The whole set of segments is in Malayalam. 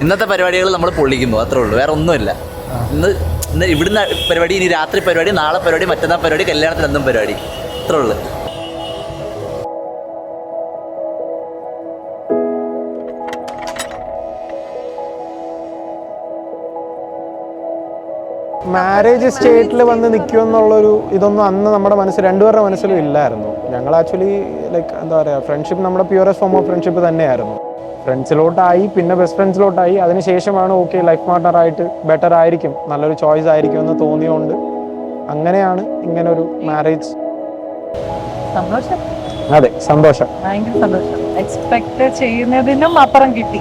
ഇന്നത്തെ പരിപാടികൾ നമ്മൾ പൊള്ളിക്കുന്നു, അത്രേ ഉള്ളൂ, വേറെ ഒന്നുമില്ല. ഇന്ന് ഇവിടുന്ന് പരിപാടി, ഇനി രാത്രി പരിപാടി, നാളെ പരിപാടി, മറ്റന്നാൾ പരിപാടി, കല്യാണത്തിന് എന്തും പരിപാടി, അത്രേ ഉള്ളൂ. മാരേജ് സ്റ്റേറ്റിൽ വന്ന് നിൽക്കുമെന്നുള്ളൊരു ഇതൊന്നും അന്ന് നമ്മുടെ മനസ്സിൽ രണ്ടുപേരുടെ മനസ്സിലും ഇല്ലായിരുന്നു. ഞങ്ങൾ ആക്ച്വലി ലൈക്ക് എന്താ പറയുക, ഫ്രണ്ട്ഷിപ്പ് നമ്മുടെ പ്യൂറസ്റ്റ് ഫോം ഓഫ് ഫ്രണ്ട്ഷിപ്പ് തന്നെയായിരുന്നു. ഫ്രണ്ട്സിലോട്ടായി, പിന്നെ ബെസ്റ്റ് ഫ്രണ്ട്സിലോട്ടായി. അതിനുശേഷമാണ് ഓക്കെ ലൈഫ് പാർട്ട്ണറായിട്ട് ബെറ്റർ ആയിരിക്കും, നല്ലൊരു ചോയ്സ് ആയിരിക്കും എന്ന് തോന്നിയോണ്ട് അങ്ങനെയാണ് ഇങ്ങനൊരു മാരേജ്. സന്തോഷം. അതെ, സന്തോഷം, ഭയങ്കര സന്തോഷം. എക്സ്പെക്ട് ചെയ്യുന്നതിനും അപ്പുറം കിട്ടി.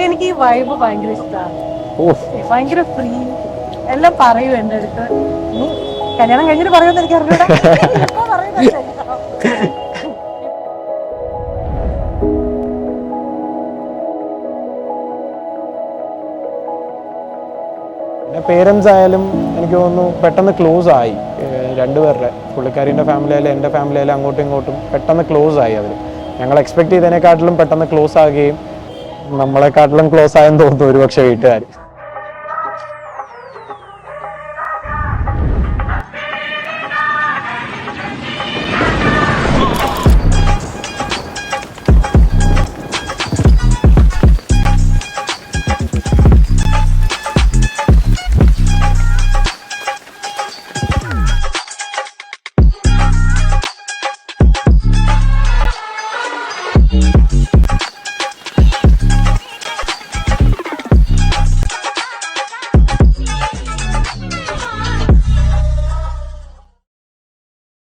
എനിക്ക് ഈ വൈബ് ഭയങ്കര ഇഷ്ടമാണ്. ഭയങ്കര ഫ്രീ, എല്ലാം പറയൂ എൻ്റെ അടുത്ത്. നീ കല്യാണം കഴിഞ്ഞിട്ട് പറയുമെന്ന് എനിക്ക് അറിഞ്ഞൂടാ. പിന്നെ പേരൻസ് ആയാലും എനിക്ക് തോന്നുന്നു പെട്ടെന്ന് ക്ലോസ് ആയി. രണ്ടുപേരുടെ, പുള്ളിക്കാരിൻ്റെ ഫാമിലി ആയാലും എൻ്റെ ഫാമിലി ആയാലും അങ്ങോട്ടും ഇങ്ങോട്ടും പെട്ടെന്ന് ക്ലോസ് ആയി. അവർ ഞങ്ങൾ എക്സ്പെക്ട് ചെയ്തതിനെക്കാട്ടിലും പെട്ടെന്ന് ക്ലോസ് ആകുകയും നമ്മളെക്കാട്ടിലും ക്ലോസ് ആയെന്ന് തോന്നുന്നു ഒരുപക്ഷെ വീട്ടുകാർ.